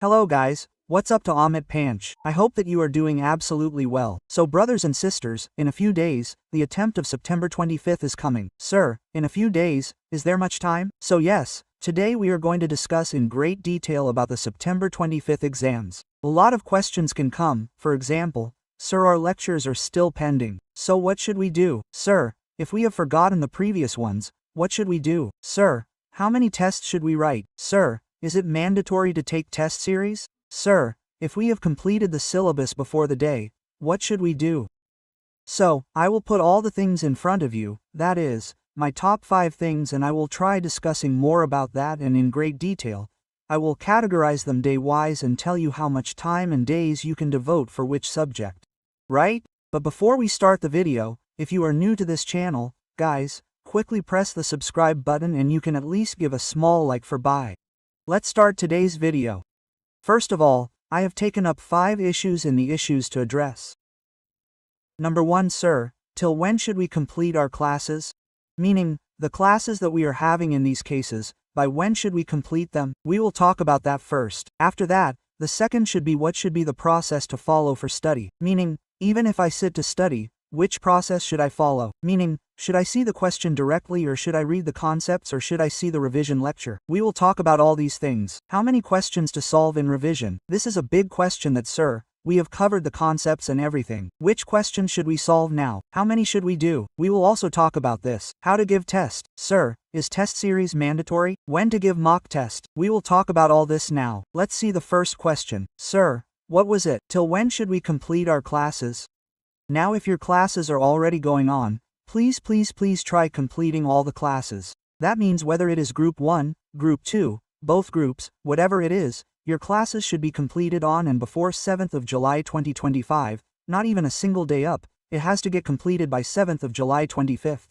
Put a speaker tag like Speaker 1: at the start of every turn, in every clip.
Speaker 1: Hello guys, what's up to Amit Panch? I hope that you are doing absolutely well. So brothers and sisters, in a few days, the attempt of September 25th is coming. Sir, in a few days, is there much time? So yes, today we are going to discuss in great detail about the September 25th exams. A lot of questions can come, for example, sir, our lectures are still pending. So what should we do? Sir, if we have forgotten the previous ones, what should we do? Sir, how many tests should we write? Sir, is it mandatory to take test series? Sir, if we have completed the syllabus before the day, what should we do? So, I will put all the things in front of you, that is, my top 5 things, and I will try discussing more about that and in great detail. I will categorize them day-wise and tell you how much time and days you can devote for which subject. Right? But before we start the video, if you are new to this channel, guys, quickly press the subscribe button and you can at least give a small like for buy. Let's start today's video. First of all, I have taken up 5 issues in the issues to address. Number 1, sir, till when should we complete our classes? Meaning, the classes that we are having in these cases, by when should we complete them? We will talk about that first. After that, the second should be what should be the process to follow for study. Meaning, even if I sit to study, which process should I follow? Meaning, should I see the question directly or should I read the concepts or should I see the revision lecture? We will talk about all these things. How many questions to solve in revision? This is a big question that, sir, we have covered the concepts and everything. Which question should we solve now? How many should we do? We will also talk about this. How to give test. Sir, is test series mandatory? When to give mock test? We will talk about all this now. Let's see the first question. Sir, what was it? Till when should we complete our classes? Now if your classes are already going on, please try completing all the classes. That means whether it is group 1, group 2, both groups, whatever it is, your classes should be completed on and before 7th of July 2025, not even a single day up, it has to get completed by 7th of July 25th.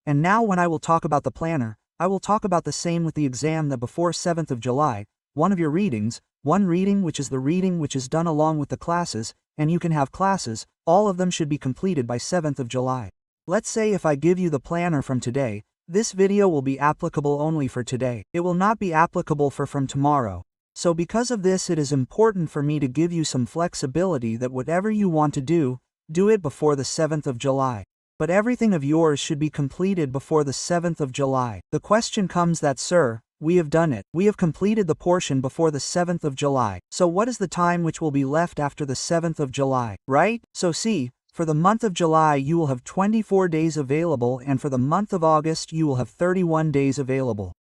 Speaker 1: And now when I will talk about the planner, I will talk about the same with the exam that before 7th of July, one of your readings, one reading which is the reading which is done along with the classes, and you can have classes, all of them should be completed by 7th of July. Let's say if I give you the planner from today, this video will be applicable only for today. It will not be applicable for from tomorrow. So because of this it is important for me to give you some flexibility that whatever you want to do it before the 7th of July. But everything of yours should be completed before the 7th of July. The question comes that, sir, we have done it. We have completed the portion before the 7th of July. So what is the time which will be left after the 7th of July, right? So see, for the month of July you will have 24 days available and for the month of August you will have 31 days available.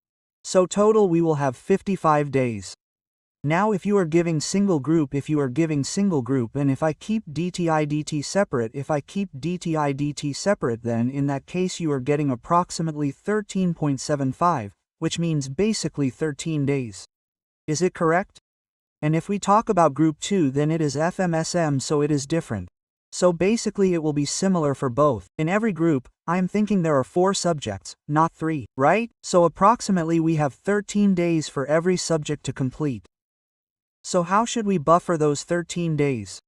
Speaker 1: So total we will have 55 days. Now if you are giving single group and if I keep DTI-DT separate, then in that case you are getting approximately 13.75, which means basically 13 days. Is it correct? And if we talk about group 2 then it is FMSM, so it is different. So basically it will be similar for both. In every group, I am thinking there are 4 subjects, not 3, right? So approximately we have 13 days for every subject to complete. So how should we buffer those 13 days?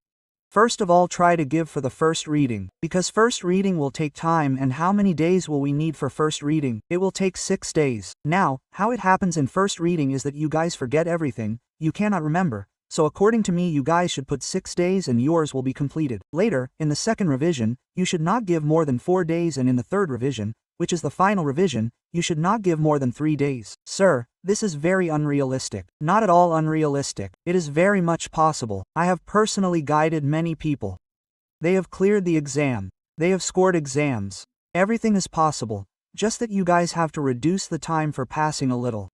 Speaker 1: First of all, try to give for the first reading, because first reading will take time. And how many days will we need for first reading? It will take 6 days. Now, how it happens in first reading is that you guys forget everything, you cannot remember. So according to me you guys should put 6 days and yours will be completed. Later, in the second revision, you should not give more than 4 days, and in the third revision, which is the final revision, you should not give more than 3 days. Sir, this is very unrealistic. Not at all unrealistic. It is very much possible. I have personally guided many people. They have cleared the exam. They have scored exams. Everything is possible, just that you guys have to reduce the time for passing a little.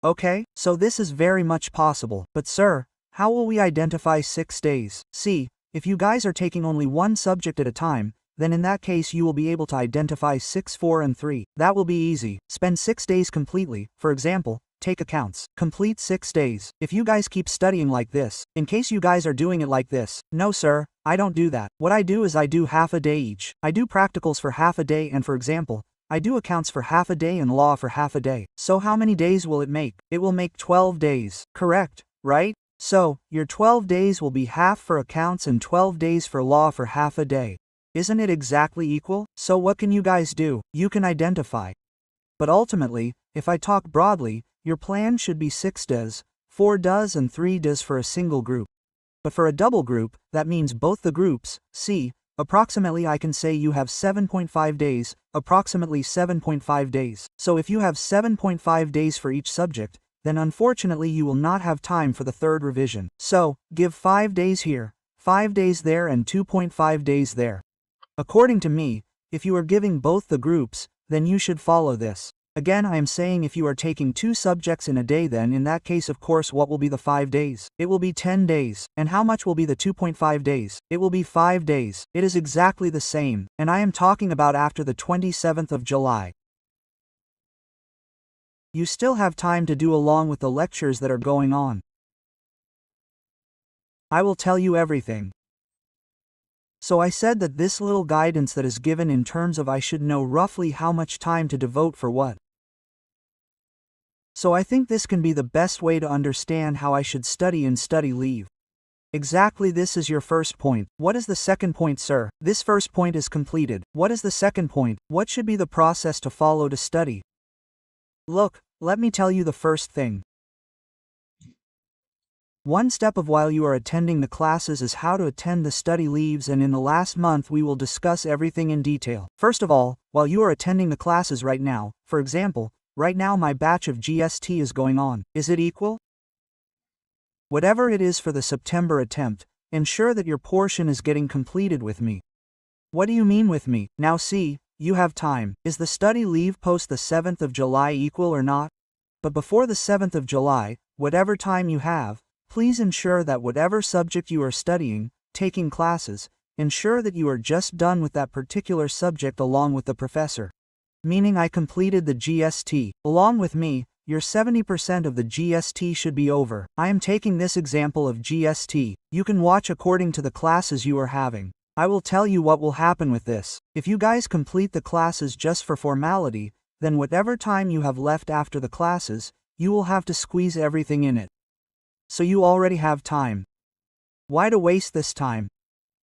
Speaker 1: Okay, so this is very much possible. But sir, how will we identify 6 days? See, if you guys are taking only one subject at a time, then in that case you will be able to identify 6, 4 and 3. That will be easy. Spend 6 days completely. For example, take accounts. Complete 6 days. If you guys keep studying like this, in case you guys are doing it like this, no sir, I don't do that. What I do is I do half a day each. I do practicals for half a day, and for example, I do accounts for half a day and law for half a day. So how many days will it make? It will make 12 days. Correct, right? So, your 12 days will be half for accounts and 12 days for law for half a day. Isn't it exactly equal? So what can you guys do? You can identify. But ultimately, if I talk broadly, your plan should be 6 days, 4 does and 3 does for a single group. But for a double group, that means both the groups, see, approximately I can say you have 7.5 days, approximately 7.5 days. So if you have 7.5 days for each subject, then unfortunately you will not have time for the third revision. So, give 5 days here, 5 days there and 2.5 days there. According to me, if you are giving both the groups, then you should follow this. Again, I am saying if you are taking 2 subjects in a day, then in that case of course what will be the 5 days? It will be 10 days. And how much will be the 2.5 days? It will be 5 days. It is exactly the same, and I am talking about after the 27th of July. You still have time to do along with the lectures that are going on. I will tell you everything. So I said that this little guidance that is given in terms of I should know roughly how much time to devote for what. So I think this can be the best way to understand how I should study in study leave. Exactly, this is your first point. What is the second point, sir? This first point is completed. What is the second point? What should be the process to follow to study? Look, let me tell you the first thing. One step of while you are attending the classes is how to attend the study leaves, and in the last month we will discuss everything in detail. First of all, while you are attending the classes right now, for example, right now my batch of GST is going on. Is it equal? Whatever it is for the September attempt, ensure that your portion is getting completed with me. What do you mean with me? Now see, you have time. Is the study leave post the 7th of July equal or not? But before the 7th of July, whatever time you have, please ensure that whatever subject you are studying, taking classes, ensure that you are just done with that particular subject along with the professor. Meaning I completed the GST. Along with me, your 70% of the GST should be over. I am taking this example of GST. You can watch according to the classes you are having. I will tell you what will happen with this. If you guys complete the classes just for formality, then whatever time you have left after the classes, you will have to squeeze everything in it. So you already have time. Why to waste this time?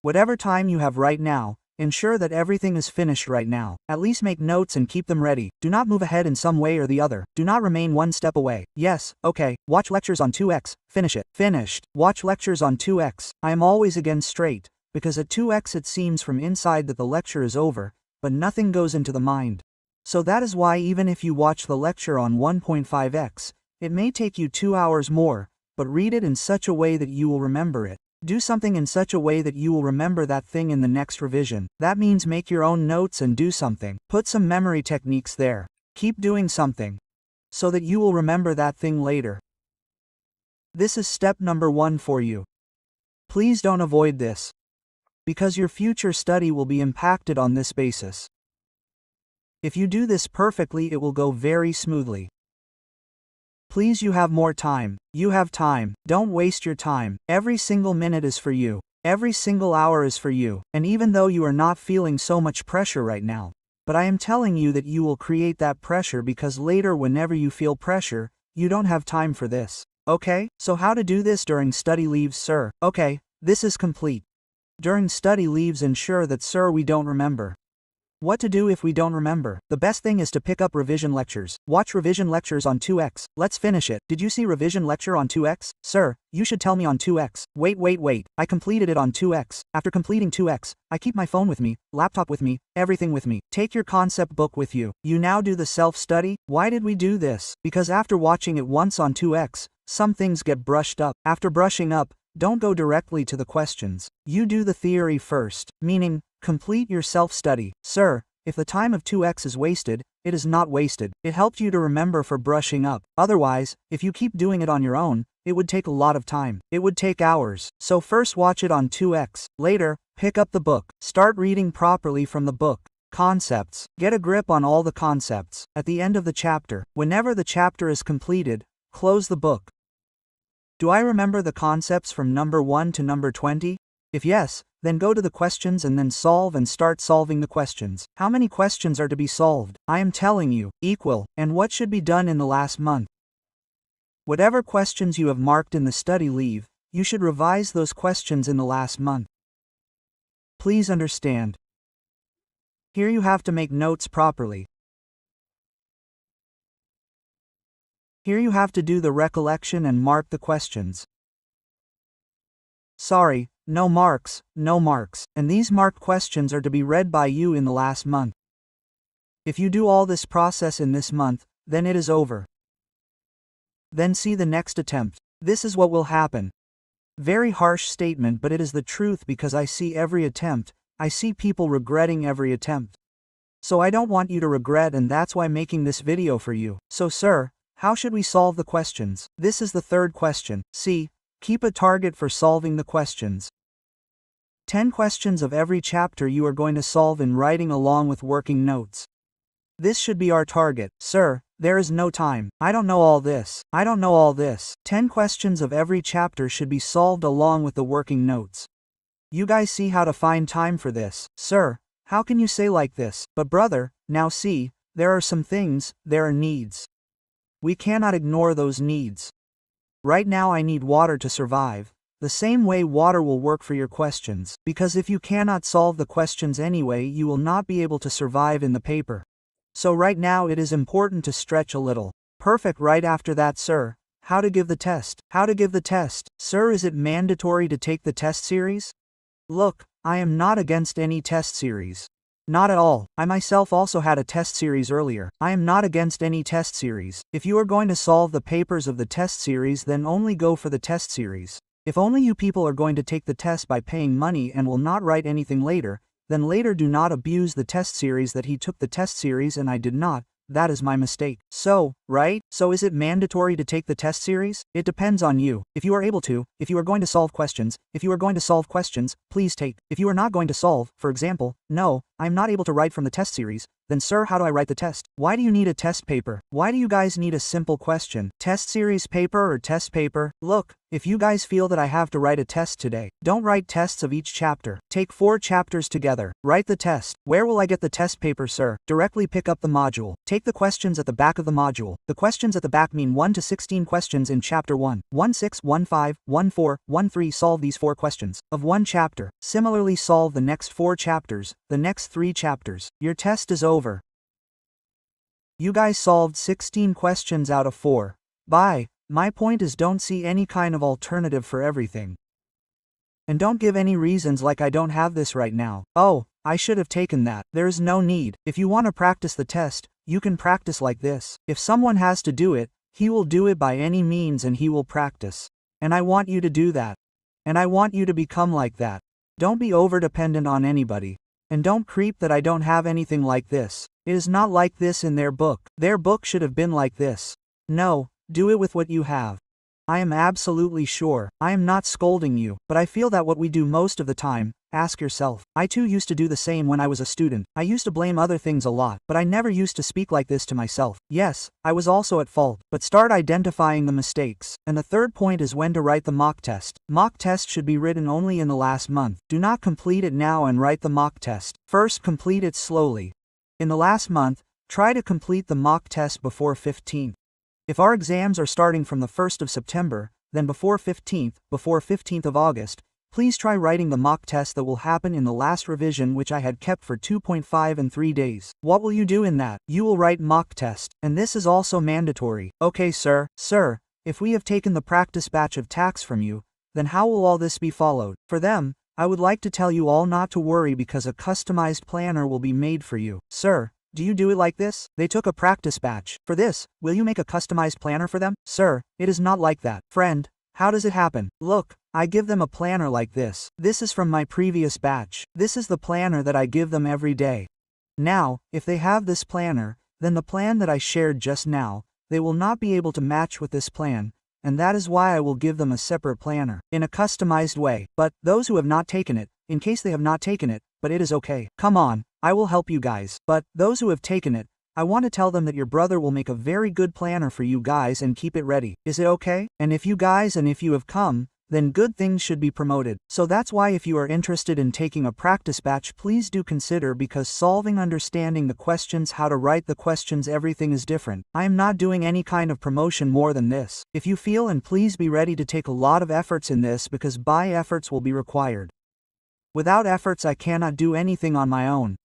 Speaker 1: Whatever time you have right now, ensure that everything is finished right now. At least make notes and keep them ready. Do not move ahead in some way or the other. Do not remain one step away. Yes, okay, watch lectures on 2x, finish it. Finished. Watch lectures on 2x. I am always again straight, because at 2x it seems from inside that the lecture is over, but nothing goes into the mind. So that is why even if you watch the lecture on 1.5x, it may take you 2 hours more, but read it in such a way that you will remember it. Do something in such a way that you will remember that thing in the next revision. That means make your own notes and do something. Put some memory techniques there. Keep doing something, so that you will remember that thing later. This is step number 1 for you. Please don't avoid this, because your future study will be impacted on this basis. If you do this perfectly, it will go very smoothly. Please, you have more time. You have time. Don't waste your time. Every single minute is for you. Every single hour is for you. And even though you are not feeling so much pressure right now, but I am telling you that you will create that pressure, because later whenever you feel pressure, you don't have time for this. Okay? So how to do this during study leaves, sir? Okay, this is complete. During study leaves, ensure that, sir, we don't remember. What to do if we don't remember? The best thing is to pick up revision lectures. Watch revision lectures on 2x. Let's finish it. Did you see revision lecture on 2x? Sir, you should tell me on 2x. Wait. I completed it on 2x. After completing 2x, I keep my phone with me, laptop with me, everything with me. Take your concept book with you. You now do the self-study. Why did we do this? Because after watching it once on 2x, some things get brushed up. After brushing up, don't go directly to the questions. You do the theory first, meaning, complete your self-study. Sir, if the time of 2x is wasted, it is not wasted. It helped you to remember for brushing up. Otherwise, if you keep doing it on your own, it would take a lot of time. It would take hours. So first watch it on 2x. Later, pick up the book. Start reading properly from the book. Concepts. Get a grip on all the concepts. At the end of the chapter, whenever the chapter is completed, close the book. Do I remember the concepts from number 1 to number 20? If yes, then go to the questions and then solve and start solving the questions. How many questions are to be solved? I am telling you, equal. And what should be done in the last month? Whatever questions you have marked in the study leave, you should revise those questions in the last month. Please understand. Here you have to make notes properly. Here you have to do the recollection and mark the questions. Sorry, no marks, no marks, and these marked questions are to be read by you in the last month. If you do all this process in this month, then it is over. Then see the next attempt. This is what will happen. Very harsh statement, but it is the truth because I see every attempt, I see people regretting every attempt. So I don't want you to regret, and that's why making this video for you. So sir, how should we solve the questions? This is the third question. See, keep a target for solving the questions. 10 questions of every chapter you are going to solve in writing along with working notes. This should be our target. Sir, there is no time. I don't know all this. I don't know all this. 10 questions of every chapter should be solved along with the working notes. You guys see how to find time for this. Sir, how can you say like this? But brother, now see, there are some things, there are needs. We cannot ignore those needs. Right now I need water to survive. The same way water will work for your questions, because if you cannot solve the questions anyway, you will not be able to survive in the paper. So right now it is important to stretch a little. Perfect. Right after that, sir, how to give the test. How to give the test. Sir, is it mandatory to take the test series? Look, I am not against any test series. Not at all. I myself also had a test series earlier. I am not against any test series. If you are going to solve the papers of the test series, then only go for the test series. If only you people are going to take the test by paying money and will not write anything later, then later do not abuse the test series that he took the test series and I did not. That is my mistake. So, right? So is it mandatory to take the test series? It depends on you. If you are able to, if you are going to solve questions, please take. If you are not going to solve, for example, no, I am not able to write from the test series, then sir, how do I write the test? Why do you need a test paper? Why do you guys need a simple question? Test series paper or test paper? Look, if you guys feel that I have to write a test today, don't write tests of each chapter. Take 4 chapters together. Write the test. Where will I get the test paper, sir? Directly pick up the module. Take the questions at the back of the module. The questions at the back mean 1 to 16 questions in chapter 1. 1-6, 1-5, 1-4, 1-3. Solve these 4 questions of one chapter. Similarly solve the next 4 chapters, the next 3 chapters. Your test is over. You guys solved 16 questions out of 4. Bye. My point is, don't see any kind of alternative for everything. And don't give any reasons like I don't have this right now. Oh, I should have taken that. There is no need. If you want to practice the test, you can practice like this. If someone has to do it, he will do it by any means and he will practice. And I want you to do that. And I want you to become like that. Don't be over-dependent on anybody. And don't creep that I don't have anything like this. It is not like this in their book. Their book should have been like this. No, do it with what you have. I am absolutely sure. I am not scolding you, but I feel that what we do most of the time, ask yourself. I too used to do the same when I was a student. I used to blame other things a lot, but I never used to speak like this to myself. Yes, I was also at fault, but start identifying the mistakes. And the third point is when to write the mock test. Mock test should be written only in the last month. Do not complete it now and write the mock test. First, complete it slowly. In the last month, try to complete the mock test before 15th. If our exams are starting from the 1st of September, then before 15th of August, please try writing the mock test that will happen in the last revision, which I had kept for 2.5 and 3 days. What will you do in that? You will write mock test, and this is also mandatory. Okay, sir. Sir, if we have taken the practice batch of tax from you, then how will all this be followed? For them, I would like to tell you all not to worry because a customized planner will be made for you. Sir, do you do it like this? They took a practice batch. For this, will you make a customized planner for them? Sir, it is not like that. Friend, how does it happen? Look, I give them a planner like this. This is from my previous batch. This is the planner that I give them every day. Now, if they have this planner, then the plan that I shared just now, they will not be able to match with this plan, and that is why I will give them a separate planner, in a customized way. But, those who have not taken it, in case they have not taken it, but it is okay. Come on, I will help you guys. But, those who have taken it, I want to tell them that your brother will make a very good planner for you guys and keep it ready. Is it okay? And if you have come, then good things should be promoted. So that's why if you are interested in taking a practice batch, please do consider, because solving, understanding the questions, how to write the questions, everything is different. I am not doing any kind of promotion more than this. If you feel, and please be ready to take a lot of efforts in this, because by efforts will be required. Without efforts I cannot do anything on my own.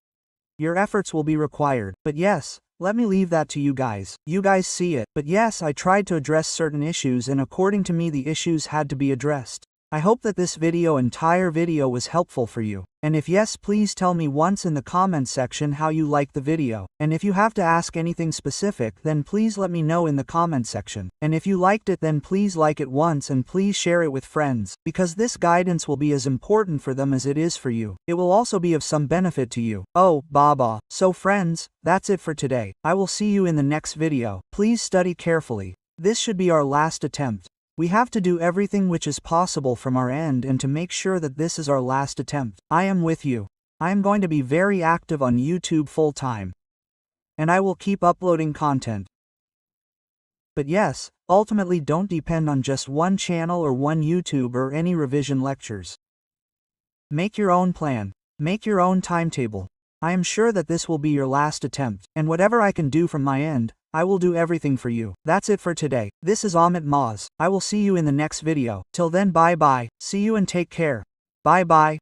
Speaker 1: Your efforts will be required. But yes, Let me leave that to you guys. You guys see it. But yes, I tried to address certain issues, and according to me the issues had to be addressed. I hope that this entire video was helpful for you. And if yes, please tell me once in the comment section how you liked the video. And if you have to ask anything specific, then please let me know in the comment section. And if you liked it, then please like it once and please share it with friends, because this guidance will be as important for them as it is for you. It will also be of some benefit to you. Oh, Baba. So friends, that's it for today. I will see you in the next video. Please study carefully. This should be our last attempt. We have to do everything which is possible from our end and to make sure that this is our last attempt. I am with you. I am going to be very active on YouTube full time. And I will keep uploading content. But yes, ultimately don't depend on just one channel or one YouTube or any revision lectures. Make your own plan. Make your own timetable. I am sure that this will be your last attempt, and whatever I can do from my end, I will do everything for you. That's it for today. This is Amit Maz. I will see you in the next video. Till then, bye bye. See you and take care. Bye bye.